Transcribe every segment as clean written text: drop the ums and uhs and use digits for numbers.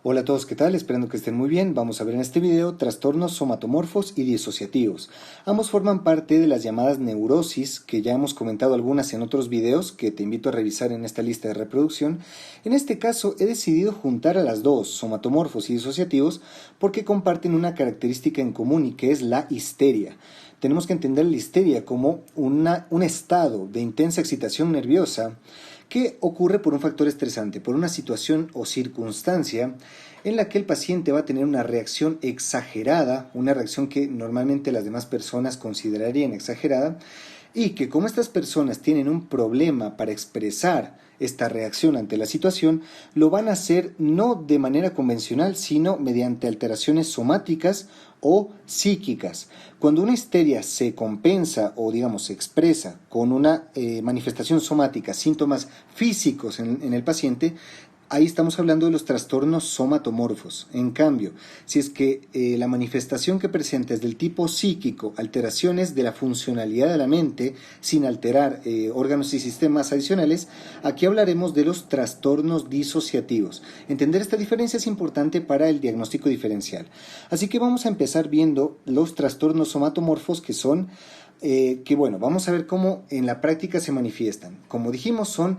Hola a todos, ¿qué tal? Esperando que estén muy bien. Vamos a ver en este video trastornos somatomorfos y disociativos. Ambos forman parte de las llamadas neurosis, que ya hemos comentado algunas en otros videos que te invito a revisar en esta lista de reproducción. En este caso he decidido juntar a las dos, somatomorfos y disociativos, porque comparten una característica en común y que es la histeria. Tenemos que entender la histeria como un estado de intensa excitación nerviosa que ocurre por un factor estresante, por una situación o circunstancia en la que el paciente va a tener una reacción exagerada, una reacción que normalmente las demás personas considerarían exagerada, y que como estas personas tienen un problema para expresar esta reacción ante la situación, lo van a hacer no de manera convencional, sino mediante alteraciones somáticas o psíquicas. Cuando una histeria se compensa o digamos se expresa con una manifestación somática, síntomas físicos en el paciente, ahí estamos hablando de los trastornos somatomorfos. En cambio, si es que la manifestación que presenta es del tipo psíquico, alteraciones de la funcionalidad de la mente sin alterar órganos y sistemas adicionales, aquí hablaremos de los trastornos disociativos. Entender esta diferencia es importante para el diagnóstico diferencial. Así que vamos a empezar viendo los trastornos somatomorfos vamos a ver cómo en la práctica se manifiestan. Como dijimos, son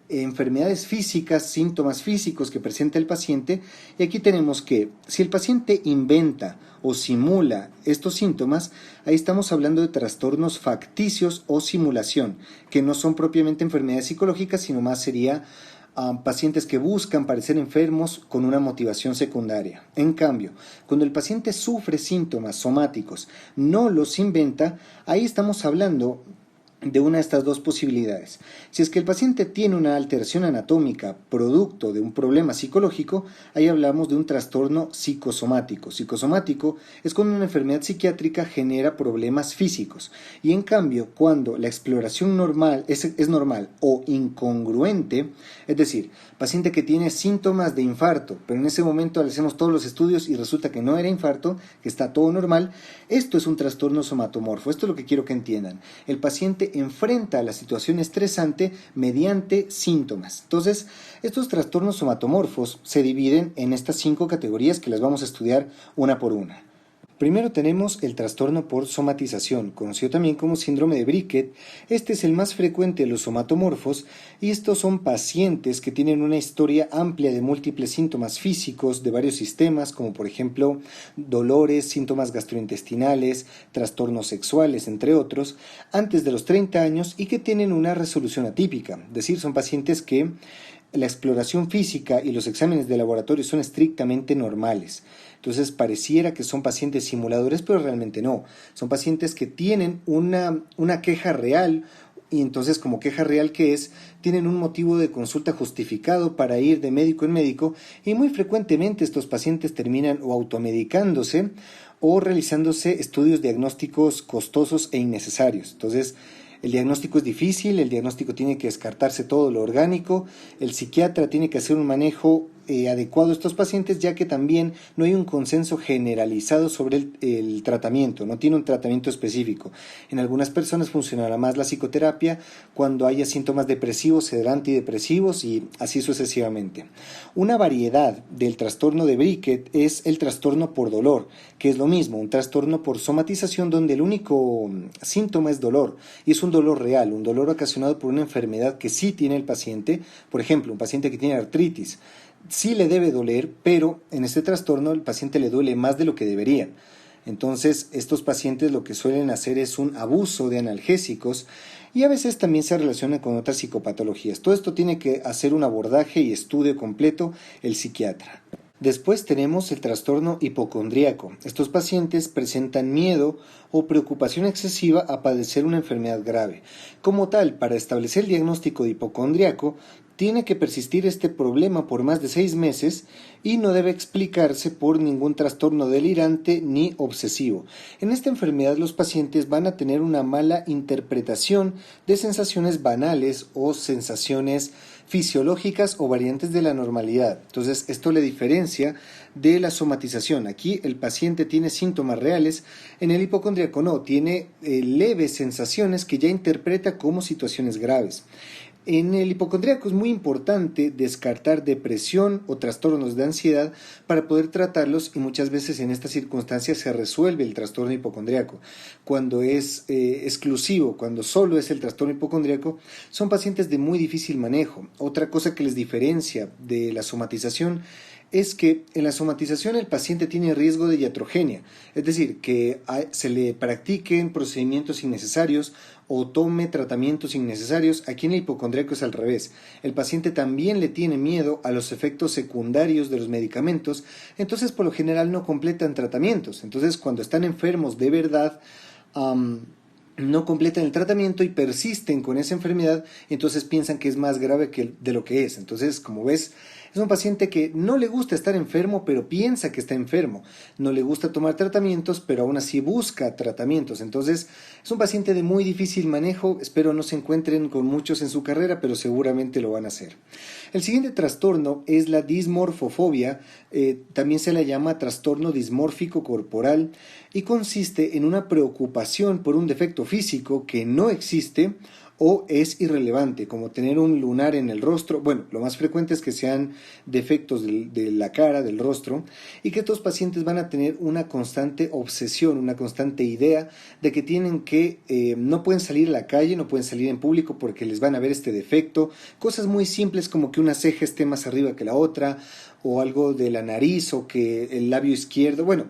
enfermedades físicas, síntomas físicos que presenta el paciente, y aquí tenemos que si el paciente inventa o simula estos síntomas, ahí estamos hablando de trastornos facticios o simulación, que no son propiamente enfermedades psicológicas, sino más sería pacientes que buscan parecer enfermos con una motivación secundaria. En cambio, cuando el paciente sufre síntomas somáticos, no los inventa, ahí estamos hablando de una de estas dos posibilidades. Si es que el paciente tiene una alteración anatómica producto de un problema psicológico, ahí hablamos de un trastorno psicosomático. Psicosomático es cuando una enfermedad psiquiátrica genera problemas físicos. Y en cambio, cuando la exploración normal es normal o incongruente, es decir, paciente que tiene síntomas de infarto, pero en ese momento le hacemos todos los estudios y resulta que no era infarto, que está todo normal, esto es un trastorno somatomorfo. Esto es lo que quiero que entiendan. El paciente enfrenta a la situación estresante mediante síntomas. Entonces, estos trastornos somatomorfos se dividen en estas 5 categorías que las vamos a estudiar una por una. Primero tenemos el trastorno por somatización, conocido también como síndrome de Briquet. Este es el más frecuente de los somatomorfos y estos son pacientes que tienen una historia amplia de múltiples síntomas físicos de varios sistemas, como por ejemplo dolores, síntomas gastrointestinales, trastornos sexuales, entre otros, antes de los 30 años y que tienen una resolución atípica. Es decir, son pacientes que la exploración física y los exámenes de laboratorio son estrictamente normales. Entonces pareciera que son pacientes simuladores, pero realmente no. Son pacientes que tienen una queja real y entonces como queja real que es, tienen un motivo de consulta justificado para ir de médico en médico y muy frecuentemente estos pacientes terminan o automedicándose o realizándose estudios diagnósticos costosos e innecesarios. Entonces, el diagnóstico es difícil, el diagnóstico tiene que descartarse todo lo orgánico, el psiquiatra tiene que hacer un manejo adecuado a estos pacientes, ya que también no hay un consenso generalizado sobre el tratamiento, no tiene un tratamiento específico. En algunas personas funcionará más la psicoterapia, cuando haya síntomas depresivos se darán antidepresivos y así sucesivamente. Una variedad del trastorno de Briquet es el trastorno por dolor, que es lo mismo, un trastorno por somatización donde el único síntoma es dolor, y es un dolor real, un dolor ocasionado por una enfermedad que sí tiene el paciente. Por ejemplo, un paciente que tiene artritis, sí le debe doler, pero en este trastorno el paciente le duele más de lo que debería. Entonces, estos pacientes lo que suelen hacer es un abuso de analgésicos y a veces también se relaciona con otras psicopatologías. Todo esto tiene que hacer un abordaje y estudio completo el psiquiatra. Después tenemos el trastorno hipocondríaco. Estos pacientes presentan miedo o preocupación excesiva a padecer una enfermedad grave. Como tal, para establecer el diagnóstico de hipocondríaco, tiene que persistir este problema por más de 6 meses y no debe explicarse por ningún trastorno delirante ni obsesivo. En esta enfermedad los pacientes van a tener una mala interpretación de sensaciones banales o sensaciones fisiológicas o variantes de la normalidad. Entonces, esto le diferencia de la somatización. Aquí el paciente tiene síntomas reales, en el hipocondríaco no, tiene leves sensaciones que ya interpreta como situaciones graves. En el hipocondríaco es muy importante descartar depresión o trastornos de ansiedad para poder tratarlos, y muchas veces en estas circunstancias se resuelve el trastorno hipocondríaco. Cuando es exclusivo, cuando solo es el trastorno hipocondríaco, son pacientes de muy difícil manejo. Otra cosa que les diferencia de la somatización es que en la somatización el paciente tiene riesgo de iatrogenia, es decir, que se le practiquen procedimientos innecesarios o tome tratamientos innecesarios. Aquí en el hipocondríaco es al revés. El paciente también le tiene miedo a los efectos secundarios de los medicamentos, entonces por lo general no completan tratamientos. Entonces cuando están enfermos de verdad, no completan el tratamiento y persisten con esa enfermedad, entonces piensan que es más grave de lo que es. Entonces, como ves, es un paciente que no le gusta estar enfermo, pero piensa que está enfermo. No le gusta tomar tratamientos, pero aún así busca tratamientos. Entonces, es un paciente de muy difícil manejo. Espero no se encuentren con muchos en su carrera, pero seguramente lo van a hacer. El siguiente trastorno es la dismorfofobia. También se la llama trastorno dismórfico corporal y consiste en una preocupación por un defecto físico que no existe o es irrelevante, como tener un lunar en el rostro. Bueno, lo más frecuente es que sean defectos de la cara, del rostro, y que estos pacientes van a tener una constante obsesión, una constante idea de que tienen que, no pueden salir a la calle, no pueden salir en público porque les van a ver este defecto. Cosas muy simples como que una ceja esté más arriba que la otra, o algo de la nariz, o que el labio izquierdo, bueno,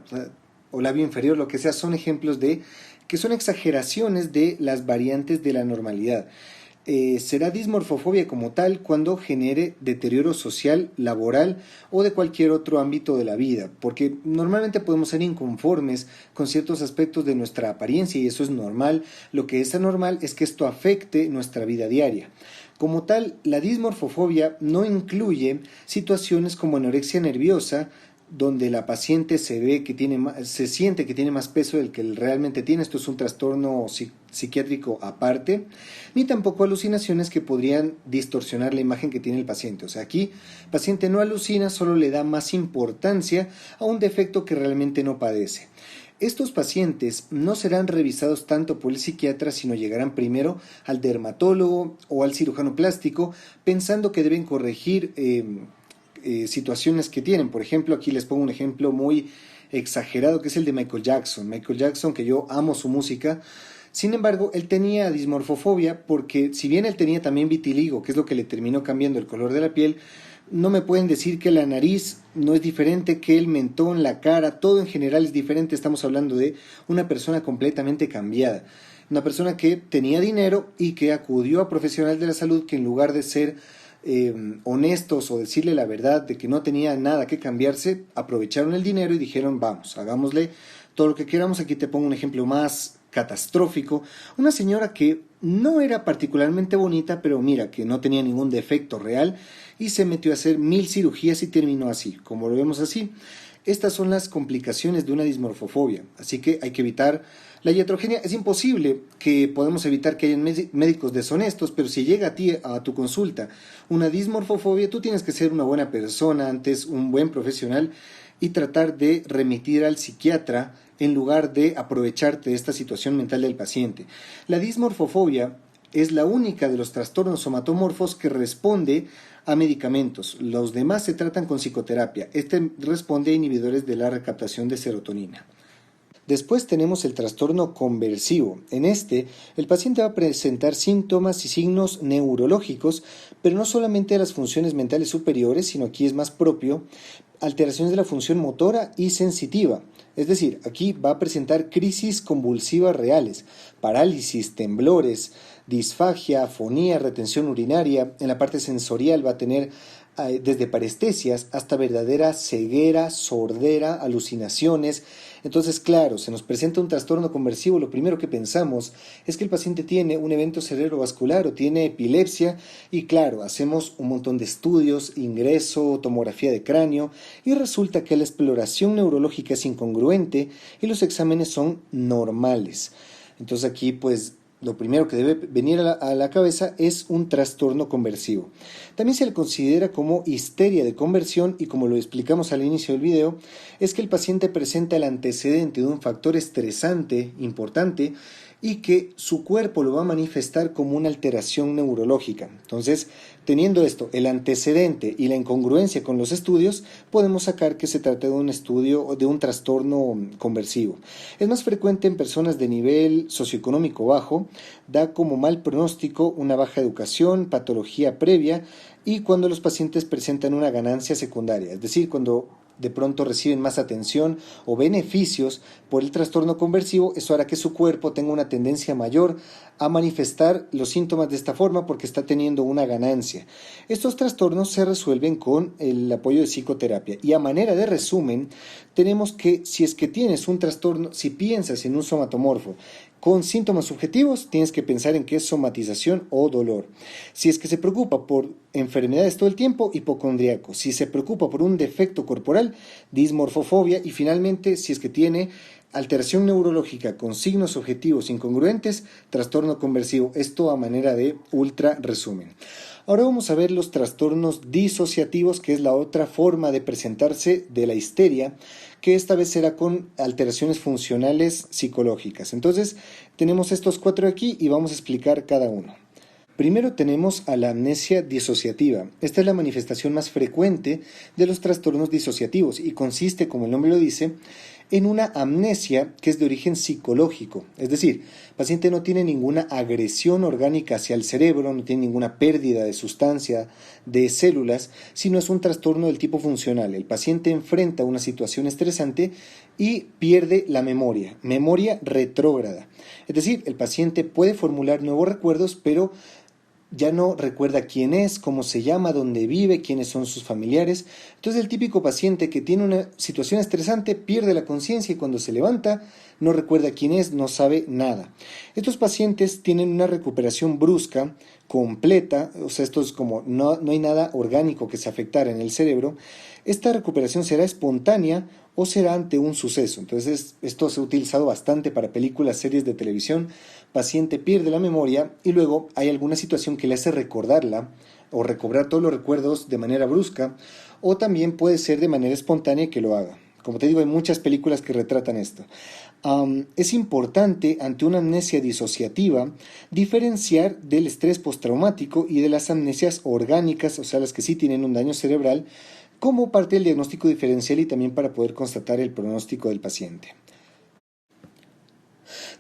o labio inferior, lo que sea, son ejemplos de que son exageraciones de las variantes de la normalidad. Será dismorfofobia como tal cuando genere deterioro social, laboral o de cualquier otro ámbito de la vida, porque normalmente podemos ser inconformes con ciertos aspectos de nuestra apariencia y eso es normal. Lo que es anormal es que esto afecte nuestra vida diaria. Como tal, la dismorfofobia no incluye situaciones como anorexia nerviosa, donde la paciente se siente que tiene más peso del que realmente tiene. Esto es un trastorno psiquiátrico aparte, ni tampoco alucinaciones que podrían distorsionar la imagen que tiene el paciente. O sea, aquí el paciente no alucina, solo le da más importancia a un defecto que realmente no padece. Estos pacientes no serán revisados tanto por el psiquiatra, sino llegarán primero al dermatólogo o al cirujano plástico pensando que deben corregir situaciones que tienen. Por ejemplo, aquí les pongo un ejemplo muy exagerado que es el de Michael Jackson. Michael Jackson, que yo amo su música, sin embargo, él tenía dismorfofobia porque si bien él tenía también vitiligo, que es lo que le terminó cambiando el color de la piel, no me pueden decir que la nariz no es diferente, que el mentón, la cara, todo en general es diferente. Estamos hablando de una persona completamente cambiada. Una persona que tenía dinero y que acudió a profesionales de la salud que en lugar de ser honestos o decirle la verdad de que no tenía nada que cambiarse, aprovecharon el dinero y dijeron vamos, hagámosle todo lo que queramos. Aquí te pongo un ejemplo más catastrófico. Una señora que no era particularmente bonita, pero mira que no tenía ningún defecto real y se metió a hacer 1000 cirugías y terminó así, como lo vemos así. Estas son las complicaciones de una dismorfofobia, así que hay que evitar la iatrogenia. Es imposible que podamos evitar que hayan médicos deshonestos, pero si llega a ti, a tu consulta, una dismorfofobia, tú tienes que ser una buena persona, antes un buen profesional, y tratar de remitir al psiquiatra en lugar de aprovecharte de esta situación mental del paciente. La dismorfofobia es la única de los trastornos somatomorfos que responde a medicamentos. Los demás se tratan con psicoterapia. Este responde a inhibidores de la recaptación de serotonina. Después tenemos el trastorno conversivo. En este, el paciente va a presentar síntomas y signos neurológicos, pero no solamente de las funciones mentales superiores, sino aquí es más propio, alteraciones de la función motora y sensitiva. Es decir, aquí va a presentar crisis convulsivas reales, parálisis, temblores, disfagia, afonía, retención urinaria. En la parte sensorial va a tener desde parestesias hasta verdadera ceguera, sordera, alucinaciones. Entonces, claro, se nos presenta un trastorno conversivo, lo primero que pensamos es que el paciente tiene un evento cerebrovascular o tiene epilepsia y claro, hacemos un montón de estudios, ingreso, tomografía de cráneo y resulta que la exploración neurológica es incongruente y los exámenes son normales. Entonces aquí pues lo primero que debe venir a la cabeza es un trastorno conversivo. También se le considera como histeria de conversión y como lo explicamos al inicio del video, es que el paciente presenta el antecedente de un factor estresante importante y que su cuerpo lo va a manifestar como una alteración neurológica. Entonces, teniendo esto, el antecedente y la incongruencia con los estudios, podemos sacar que se trata de un estudio o de un trastorno conversivo. Es más frecuente en personas de nivel socioeconómico bajo, da como mal pronóstico una baja educación, patología previa y cuando los pacientes presentan una ganancia secundaria, es decir, cuando de pronto reciben más atención o beneficios por el trastorno conversivo, eso hará que su cuerpo tenga una tendencia mayor a manifestar los síntomas de esta forma porque está teniendo una ganancia. Estos trastornos se resuelven con el apoyo de psicoterapia y a manera de resumen tenemos que si es que tienes un trastorno, si piensas en un somatomorfo con síntomas subjetivos, tienes que pensar en que es somatización o dolor. Si es que se preocupa por enfermedades todo el tiempo, hipocondriaco. Si se preocupa por un defecto corporal, dismorfofobia. Y finalmente, si es que tiene alteración neurológica con signos objetivos incongruentes, trastorno conversivo. Esto a manera de ultra resumen. Ahora vamos a ver los trastornos disociativos, que es la otra forma de presentarse de la histeria, que esta vez será con alteraciones funcionales psicológicas. Entonces, tenemos estos 4 aquí y vamos a explicar cada uno. Primero tenemos a la amnesia disociativa. Esta es la manifestación más frecuente de los trastornos disociativos y consiste, como el nombre lo dice, en una amnesia que es de origen psicológico. Es decir, el paciente no tiene ninguna agresión orgánica hacia el cerebro, no tiene ninguna pérdida de sustancia, de células, sino es un trastorno del tipo funcional. El paciente enfrenta una situación estresante y pierde la memoria retrógrada. Es decir, el paciente puede formular nuevos recuerdos, pero ya no recuerda quién es, cómo se llama, dónde vive, quiénes son sus familiares. Entonces el típico paciente que tiene una situación estresante pierde la conciencia y cuando se levanta no recuerda quién es, no sabe nada. Estos pacientes tienen una recuperación brusca, completa, o sea, esto es como no hay nada orgánico que se afectara en el cerebro. Esta recuperación será espontánea o será ante un suceso. Entonces esto se ha utilizado bastante para películas, series de televisión. Paciente pierde la memoria y luego hay alguna situación que le hace recordarla o recobrar todos los recuerdos de manera brusca, o también puede ser de manera espontánea que lo haga. Como te digo, hay muchas películas que retratan esto. Es importante ante una amnesia disociativa diferenciar del estrés postraumático y de las amnesias orgánicas, o sea, las que sí tienen un daño cerebral, como parte del diagnóstico diferencial y también para poder constatar el pronóstico del paciente.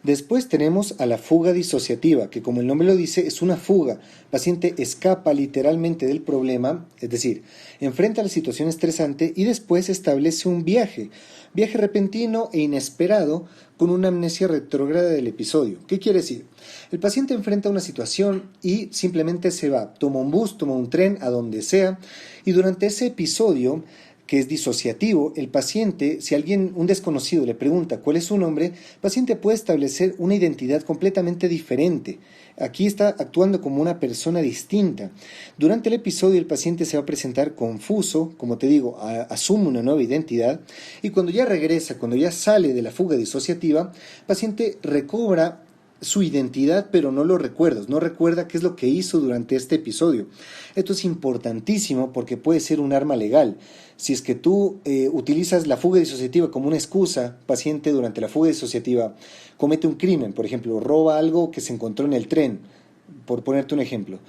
Después tenemos a la fuga disociativa, que como el nombre lo dice, es una fuga. El paciente escapa literalmente del problema, es decir, enfrenta la situación estresante y después establece un viaje repentino e inesperado con una amnesia retrógrada del episodio. ¿Qué quiere decir? El paciente enfrenta una situación y simplemente se va, toma un bus, toma un tren, a donde sea, y durante ese episodio que es disociativo, el paciente, si un desconocido le pregunta cuál es su nombre, el paciente puede establecer una identidad completamente diferente. Aquí está actuando como una persona distinta. Durante el episodio el paciente se va a presentar confuso, como te digo, asume una nueva identidad y cuando ya regresa, cuando ya sale de la fuga disociativa, el paciente recobra su identidad, pero no los recuerdos, no recuerda qué es lo que hizo durante este episodio. Esto es importantísimo porque puede ser un arma legal. Si es que tú utilizas la fuga disociativa como una excusa, paciente durante la fuga disociativa comete un crimen, por ejemplo, roba algo que se encontró en el tren, por ponerte un ejemplo.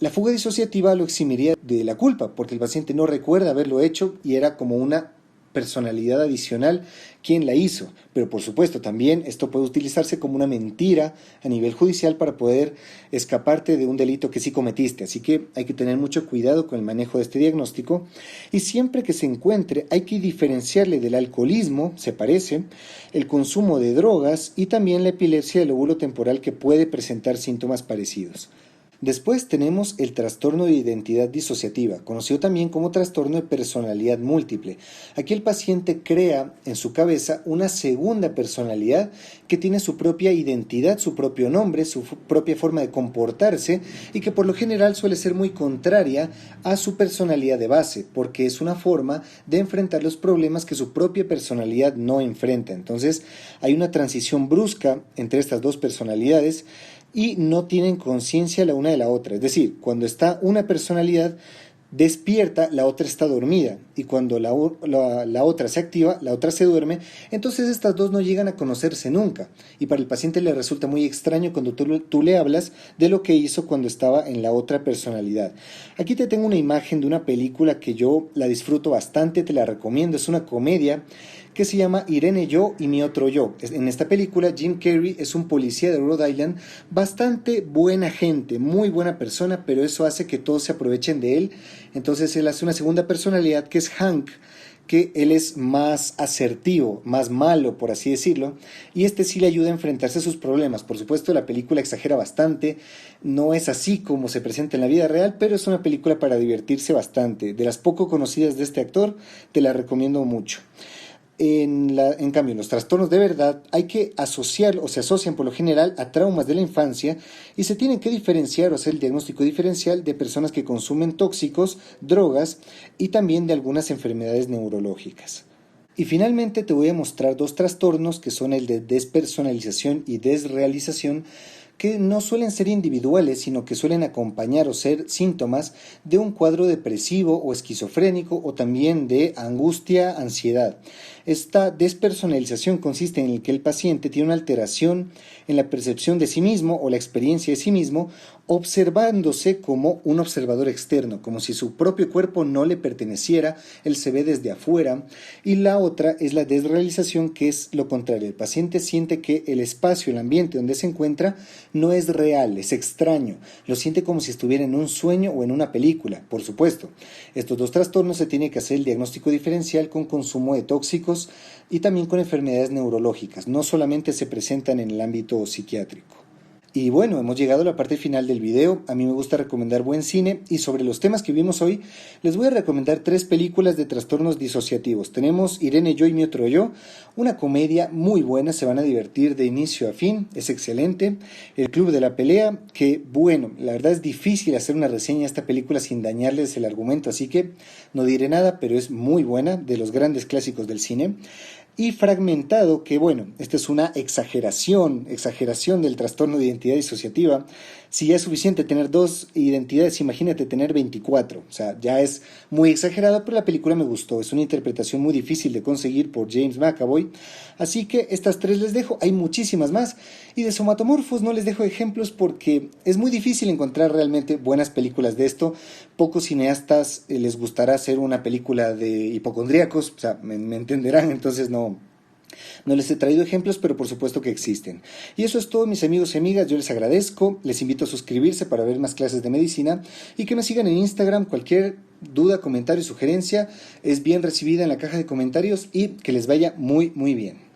La fuga disociativa lo eximiría de la culpa, porque el paciente no recuerda haberlo hecho y era como una personalidad adicional quien la hizo, pero por supuesto también esto puede utilizarse como una mentira a nivel judicial para poder escaparte de un delito que sí cometiste, así que hay que tener mucho cuidado con el manejo de este diagnóstico y siempre que se encuentre hay que diferenciarle del alcoholismo, se parece, el consumo de drogas y también la epilepsia del lóbulo temporal que puede presentar síntomas parecidos. Después tenemos el trastorno de identidad disociativa, conocido también como trastorno de personalidad múltiple. Aquí el paciente crea en su cabeza una segunda personalidad que tiene su propia identidad, su propio nombre, su propia forma de comportarse y que por lo general suele ser muy contraria a su personalidad de base, porque es una forma de enfrentar los problemas que su propia personalidad no enfrenta. Entonces hay una transición brusca entre estas dos personalidades y no tienen conciencia la una de la otra. Es decir, cuando está una personalidad, despierta, la otra está dormida, y cuando la otra se activa, la otra se duerme, entonces estas dos no llegan a conocerse nunca, y para el paciente le resulta muy extraño cuando tú le hablas de lo que hizo cuando estaba en la otra personalidad. Aquí te tengo una imagen de una película que yo la disfruto bastante, te la recomiendo, es una comedia que se llama Irene Yo y mi otro yo. En esta película Jim Carrey es un policía de Rhode Island, bastante buena gente, muy buena persona, pero eso hace que todos se aprovechen de él. Entonces él hace una segunda personalidad que es Hank, que él es más asertivo, más malo, por así decirlo, y este sí le ayuda a enfrentarse a sus problemas. Por supuesto, la película exagera bastante, no es así como se presenta en la vida real, pero es una película para divertirse bastante. De las poco conocidas de este actor, te la recomiendo mucho. En cambio, los trastornos de verdad hay que asociar o se asocian por lo general a traumas de la infancia y se tienen que diferenciar o hacer el diagnóstico diferencial de personas que consumen tóxicos, drogas y también de algunas enfermedades neurológicas. Y finalmente te voy a mostrar dos trastornos que son el de despersonalización y desrealización, que no suelen ser individuales, sino que suelen acompañar o ser síntomas de un cuadro depresivo o esquizofrénico o también de angustia, ansiedad. Esta despersonalización consiste en el que el paciente tiene una alteración en la percepción de sí mismo o la experiencia de sí mismo, observándose como un observador externo, como si su propio cuerpo no le perteneciera, él se ve desde afuera. Y la otra es la desrealización, que es lo contrario. El paciente siente que el espacio, el ambiente donde se encuentra no es real, es extraño, lo siente como si estuviera en un sueño o en una película. Por supuesto, estos dos trastornos se tiene que hacer el diagnóstico diferencial con consumo de tóxicos y también con enfermedades neurológicas, no solamente se presentan en el ámbito psiquiátrico. Y bueno, hemos llegado a la parte final del video. A mí me gusta recomendar buen cine y sobre los temas que vimos hoy les voy a recomendar 3 películas de trastornos disociativos. Tenemos Irene Yo y mi otro yo, una comedia muy buena, se van a divertir de inicio a fin, es excelente. El Club de la Pelea, que bueno, la verdad es difícil hacer una reseña de esta película sin dañarles el argumento, así que no diré nada, pero es muy buena, de los grandes clásicos del cine. Y Fragmentado, que bueno, esta es una exageración del trastorno de identidad disociativa. Si ya es suficiente tener 2 identidades, imagínate tener 24. O sea, ya es muy exagerado, pero la película me gustó. Es una interpretación muy difícil de conseguir por James McAvoy. Así que estas 3 les dejo, hay muchísimas más. Y de Somatomorphos no les dejo ejemplos porque es muy difícil encontrar realmente buenas películas de esto. Pocos cineastas les gustará hacer una película de hipocondríacos, o sea, me entenderán, entonces no les he traído ejemplos, pero por supuesto que existen. Y eso es todo, mis amigos y amigas. Yo les agradezco, les invito a suscribirse para ver más clases de medicina y que me sigan en Instagram. Cualquier duda, comentario, sugerencia es bien recibida en la caja de comentarios y que les vaya muy, muy bien.